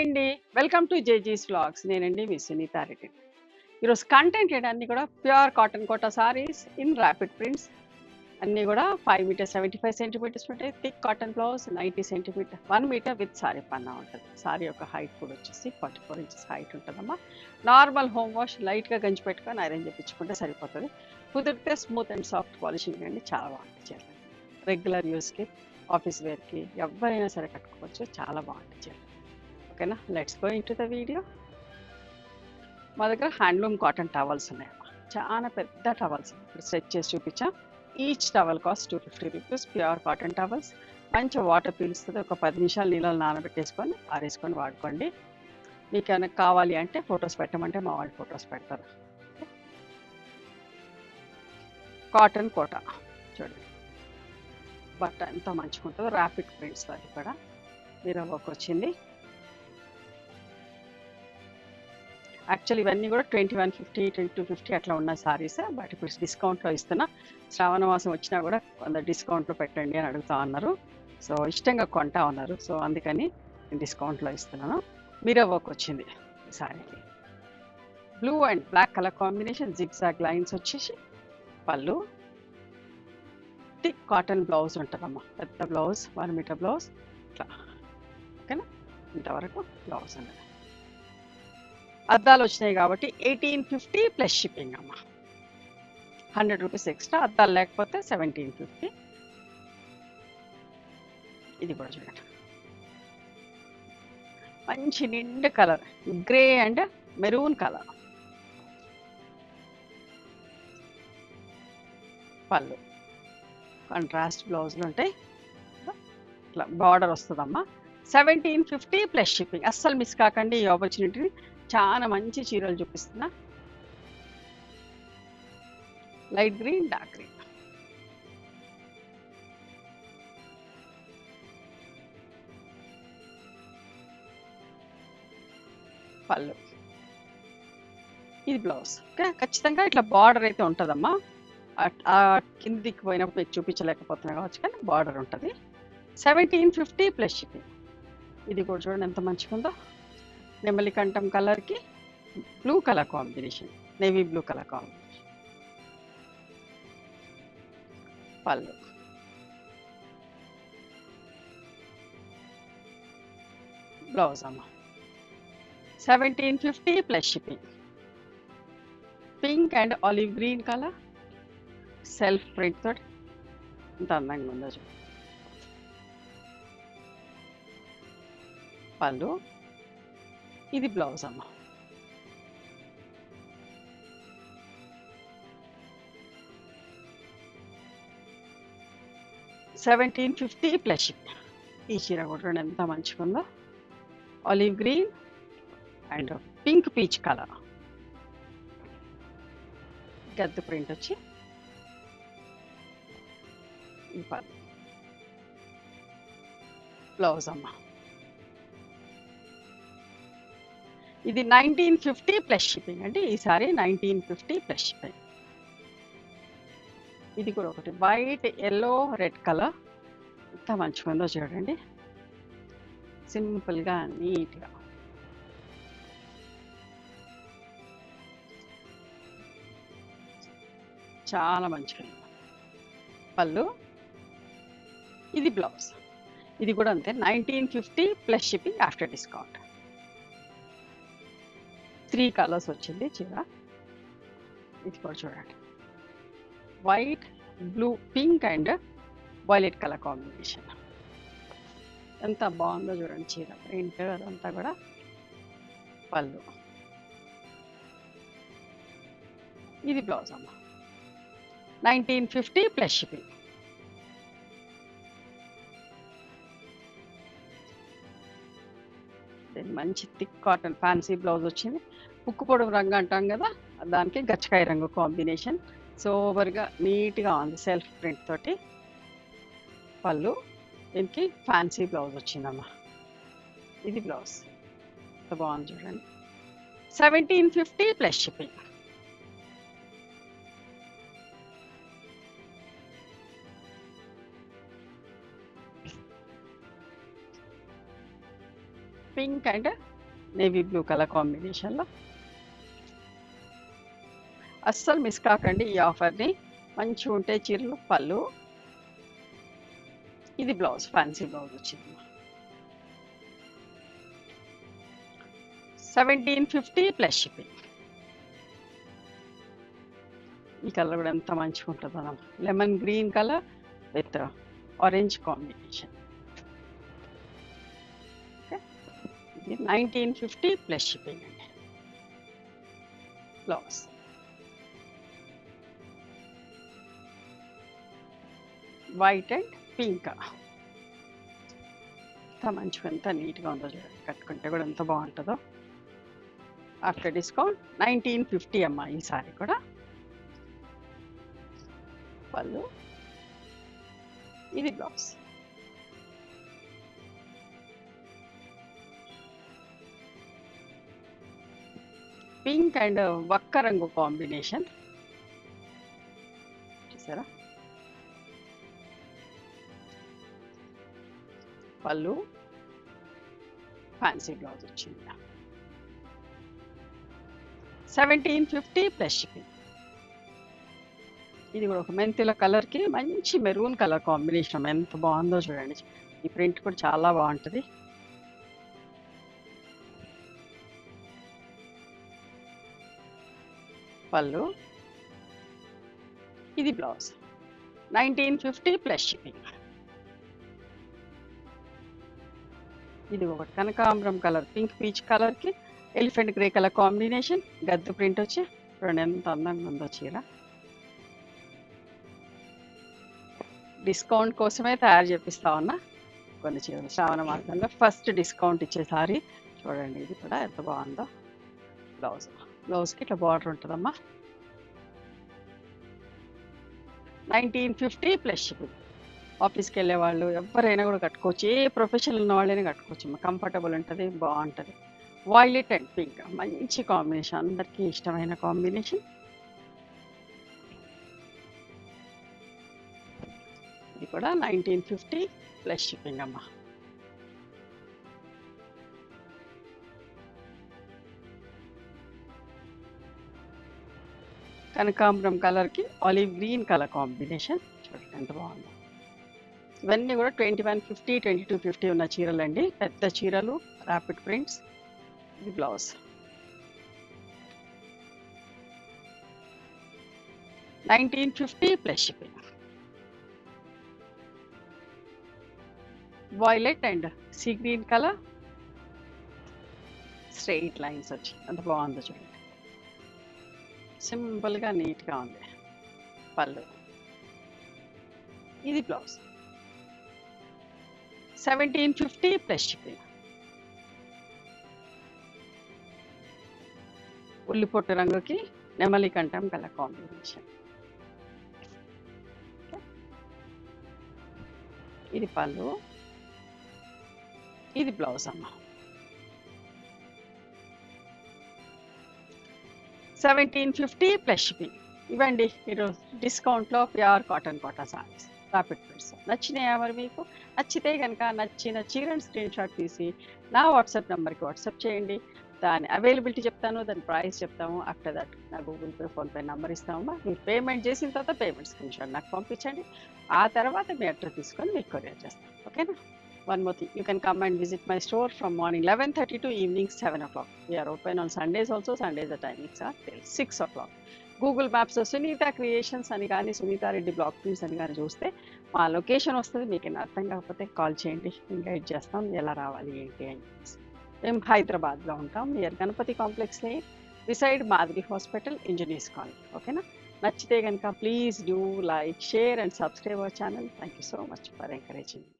అండి. Welcome to జేజీస్ vlogs. నేనండి మీ సునీత రెడ్డి. ఈరోజు కంటెంట్ ఏంటన్నీ కూడా pure cotton Kota saris in rapid prints అన్నీ కూడా 5 మీటర్ 75 సెంటీమీటర్స్ ఉంటాయి. Thick cotton blouse 90 centimeter 1 meter with sari పన్నా ఉంటుంది. సారీ యొక్క హైట్ కూడా వచ్చేసి 44 ఇంచెస్ హైట్ ఉంటుందమ్మా. నార్మల్ హోమ్ వాష్ లైట్గా గంజి పెట్టుకొని ఐరన్ చేయించుకుంటే సరిపోతుంది. కుదిరితే స్మూత్ అండ్ సాఫ్ట్ పాలిషింగ్ అండి, చాలా బాగుంటుంది చీర. రెగ్యులర్ యూస్కి, ఆఫీస్ వేర్కి ఎవరైనా సరే కట్టుకోవచ్చు, చాలా బాగుంటుంది చీర. ఓకేనా, let's go in to the video. మా దగ్గర హ్యాండ్లూమ్ కాటన్ టవల్స్ ఉన్నాయమ్మా, చాలా పెద్ద టవల్స్. ఇప్పుడు సెట్ చేసి చూపించా. Each towel cost 250 rupees. Pure cotton towels, మంచి వాటర్ పీలుస్తుంది. ఒక 10 నిమిషాలు నీళ్ళలో నానబెట్టేసుకొని ఆరేసుకొని వాడుకోండి. మీకు ఏమైనా కావాలి అంటే ఫొటోస్ పెట్టమంటే మా వాళ్ళు ఫొటోస్ పెడతారు. కాటన్ కోట చూడండి, బట్ట ఎంత మంచిగా ఉంటుందో. ర్యాపిడ్ ప్రింట్స్ అది కూడా మీరు వర్క్ వచ్చింది. యాక్చువల్లీ ఇవన్నీ కూడా 2150, 2250 అట్లా ఉన్న సారీస్. బట్ ఇప్పుడు డిస్కౌంట్లో ఇస్తున్నా. శ్రావణ మాసం వచ్చినా కూడా కొంత డిస్కౌంట్లో పెట్టండి అని అడుగుతా ఉన్నారు. సో ఇష్టంగా కొంటా ఉన్నారు, సో అందుకని నేను డిస్కౌంట్లో ఇస్తున్నాను. మీరే వర్క్ వచ్చింది ఈ సారీకి. Blue and black colour combination, zigzag lines వచ్చేసి పళ్ళు. థిక్ కాటన్ బ్లౌజ్ ఉంటుందమ్మా, పెద్ద బ్లౌజ్ 1 మీటర్ బ్లౌజ్ ఇట్లా. ఓకేనా, ఇంతవరకు బ్లౌజ్ ఉండదు. అద్దాలు వచ్చినాయి కాబట్టి 1850 ప్లస్ షిప్పింగ్ అమ్మ. 100 రూపీస్ ఎక్స్ట్రా. అద్దాలు లేకపోతే 1750. ఇది కూడా చూడండి, మంచి నిండు colour, grey and maroon colour. పళ్ళు కాంట్రాస్ట్ బ్లౌజులు ఉంటాయి, ఇట్లా బార్డర్ వస్తుందమ్మా. 1750 ప్లస్ షిప్పింగ్. అస్సలు మిస్ కాకండి ఈ ఆపర్చునిటీని. చాలా మంచి చీరలు చూపిస్తున్నా. Light green, dark green. పళ్ళు, ఇది బ్లౌజ్. ఓకే, ఖచ్చితంగా ఇట్లా బార్డర్ అయితే ఉంటుందమ్మా. కిందికి పోయినప్పుడు మీకు చూపించలేకపోతున్నా కావచ్చు, కానీ బార్డర్ ఉంటుంది. 1750 ప్లస్ షిప్పింగ్. ఇది కూడా చూడండి ఎంత మంచిగా ఉందో. నెమలి కంఠం కలర్కి blue colour combination, navy blue colour combination. పళ్ళు, బ్లౌజ్ అమ్మ. 1750 plus shipping. Pink and olive green colour self print తోటి ఎంత అందంగా ఉందో చూడండి. పళ్ళు, ఇది బ్లౌజ్ అమ్మ. $1750 ప్లస్ షిప్పింగ్. ఈ చీర కూడా ఎంత మంచిగా ఉందో. Olive green and pink peach colour, గద్దు ప్రింట్ వచ్చి ఈ పళ్ళు, బ్లౌజ్ అమ్మ. ఇది 1950 ప్లస్ షిప్పింగ్ అండి. ఈసారి 1950 ప్లస్ షిప్పింగ్. ఇది కూడా ఒకటి వైట్ ఎల్లో రెడ్ కలర్, ఎంత మంచిగా ఉందో చూడండి. సింపుల్గా నీట్గా. చాలా మంచిగా ఉంది. పళ్ళు, ఇది బ్లౌజ్. ఇది కూడా అంతే 1950 plus shipping after discount. 3 colours వచ్చింది చీర. ఇది కూడా చూడండి, white, blue, pink and violet colour combination. ఎంత బాగుందో చూడండి చీర ప్రింట్ అదంతా కూడా. పళ్ళు, ఇది బ్లౌజ్ అమ్మ. 1950 ప్లస్ షిప్పింగ్. మంచి థిక్ కాటన్ ఫ్యాన్సీ బ్లౌజ్ వచ్చింది. ఉక్కు పొడవు రంగు అంటాం కదా, దానికి గచ్చకాయ రంగు కాంబినేషన్. సోబర్గా నీట్గా ఉంది సెల్ఫ్ ప్రింట్ తోటి. పళ్ళు, దీనికి ఫ్యాన్సీ బ్లౌజ్ వచ్చిందమ్మా. ఇది బ్లౌజ్ ఎంత బాగుంది చూడండి. 1750 plus shipping. Pink and navy blue colour కాంబినేషన్లో. అస్సలు మిస్ కాకండి ఈ ఆఫర్ని. మంచిగా ఉంటే చీరలు. పళ్ళు, ఇది బ్లౌజ్, ఫ్యాన్సీ బ్లౌజ్ వచ్చింది. 1750 ప్లస్ షిప్పింగ్. ఈ కలర్ కూడా ఎంత మంచిగా ఉంటుందో అన్నమాట. Lemon green colour with orange combination. Okay, ఇది 1950 ప్లస్ షిప్పింగ్ అండి. Blouse white and pink. ఎంత మంచిగా, ఎంత నీట్గా ఉందో చూడండి. కట్టుకుంటే కూడా ఎంత బాగుంటుందో. ఆఫ్టర్ డిస్కౌంట్ 1950 అమ్మా ఈ సారీ కూడా. పళ్ళు, ఇది బ్లౌజ్. పింక్ అండ్ వక్క రంగు కాంబినేషన్ చూసారా. పళ్ళు, ఫ్యాన్సీ బ్లౌజ్ వచ్చింది. 1750 ప్లస్ షిప్పింగ్. ఇది కూడా ఒక మెంతుల కలర్కి మంచి మెరూన్ కలర్ కాంబినేషన్. ఎంత బాగుందో చూడండి. ఈ ప్రింట్ కూడా చాలా బాగుంటుంది. పళ్ళు, ఇది బ్లౌజ్. 1950 plus shipping. ఇది ఒకటి కనకాంబరం కలర్, పింక్ పీచ్ కలర్కి ఎలిఫెంట్ గ్రే కలర్ కాంబినేషన్. గద్దు ప్రింట్ వచ్చి చూడండి ఎంత అందంగా ఉందో చీర. డిస్కౌంట్ కోసమే తయారు చేపిస్తా ఉన్నా కొన్ని చీరలు. శ్రావణ మాసంలో ఫస్ట్ డిస్కౌంట్ ఇచ్చేసారి చూడండి. ఇది కూడా ఎంత బాగుందో. బ్లౌజ్, బ్లౌజ్కి ఇట్లా బార్డర్ ఉంటుందమ్మా. 1950 ప్లస్ షిప్పింగ్. ఆఫీస్కి వెళ్ళే వాళ్ళు ఎవరైనా కూడా కట్టుకోవచ్చు. ఏ ప్రొఫెషనల్ ఉన్న వాళ్ళైనా కట్టుకోవచ్చు. కంఫర్టబుల్ ఉంటుంది, బాగుంటుంది. వైలెట్ అండ్ పింక్ మంచి కాంబినేషన్, అందరికీ ఇష్టమైన కాంబినేషన్. ఇది కూడా 1950 ప్లస్ షిప్పింగ్ అమ్మా. కనకాంబరం కలర్కి ఆలివ్ గ్రీన్ కలర్ కాంబినేషన్. చూడండి ఎంత బాగుందో. ఇవన్నీ కూడా 2150, 2250 ఉన్న చీరలు అండి. పెద్ద చీరలు, ర్యాపిడ్ ప్రింట్స్. ఇది blouse. 1950 plus shipping. Violet and sea green colour, straight lines వచ్చి ఎంత బాగుందో చూడండి. సింపుల్గా నీట్గా ఉంది. పళ్ళు, ఇది బ్లౌజ్. 1750 plus shipping. ఉల్లిపొట్టు రంగుకి నెమలి కంఠం కలర్ కాంబినేషన్. ఇది పళ్ళు, ఇది బ్లౌజ్ అమ్మ. 1750 ప్లస్ షిప్పింగ్. ఇవ్వండి ఈరోజు డిస్కౌంట్లో pure cotton Kota saris, rapid prints. నచ్చినాయా మరి మీకు? నచ్చితే కనుక నచ్చిన చీరని స్క్రీన్ షాట్ తీసి నా వాట్సాప్ నెంబర్కి వాట్సాప్ చేయండి. దాని అవైలబిలిటీ చెప్తాను, దాని ప్రైస్ చెప్తాము. ఆఫ్టర్ దట్ నా గూగుల్ పే, ఫోన్పే నెంబర్ ఇస్తామమ్మా. మీరు పేమెంట్ చేసిన తర్వాత పేమెంట్ స్క్రీన్ షాట్ నాకు పంపించండి. ఆ తర్వాత మీ అడ్రస్ తీసుకొని మీకు కొరియర్ చేస్తాం. ఓకేనా? One more thing, you can come and visit my store from morning 11:30 to evening 7 o'clock. We are open on Sundays also. Sundays the timings are till 6 o'clock. Google Maps లో Sunitha creations అని కానీ Sunitha Reddy block prints అని కానీ చూస్తే మా location వస్తుంది. మీకు అర్థం కాకపోతే కాల్ చేయండి, మేము గైడ్ చేస్తాం ఎలా రావాలి ఏంటి అని. మేము హైదరాబాద్లో ఉంటాం, near Ganapathi complex lane, beside Madhuri hospital, engineers colony. ఓకేనా? నచ్చితే కనుక please do like, share and subscribe our channel. Thank you so much for encouraging.